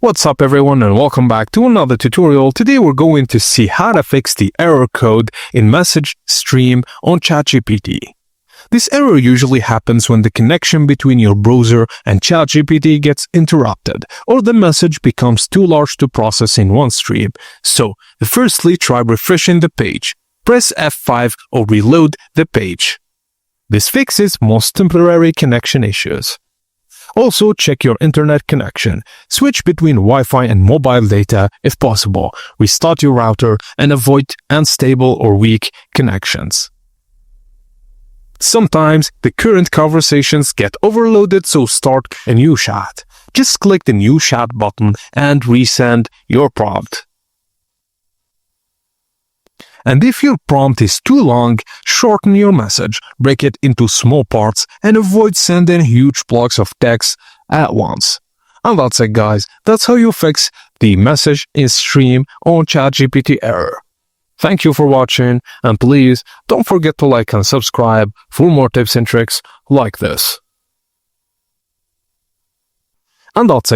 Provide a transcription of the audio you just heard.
What's up everyone and welcome back to another tutorial. Today we're going to see how to fix the error code in message stream on ChatGPT. This error usually happens when the connection between your browser and ChatGPT gets interrupted or the message becomes too large to process in one stream. So, firstly try refreshing the page. Press F5 or reload the page. This fixes most temporary connection issues. Also, check your internet connection. Switch between Wi-Fi and mobile data if possible. Restart your router and avoid unstable or weak connections. Sometimes the current conversations get overloaded, so start a new chat. Just click the new chat button and resend your prompt. And if your prompt is too long, shorten your message, break it into small parts, and avoid sending huge blocks of text at once. And that's it guys, that's how you fix the message in stream on ChatGPT error. Thank you for watching, and please don't forget to like and subscribe for more tips and tricks like this. And that's it.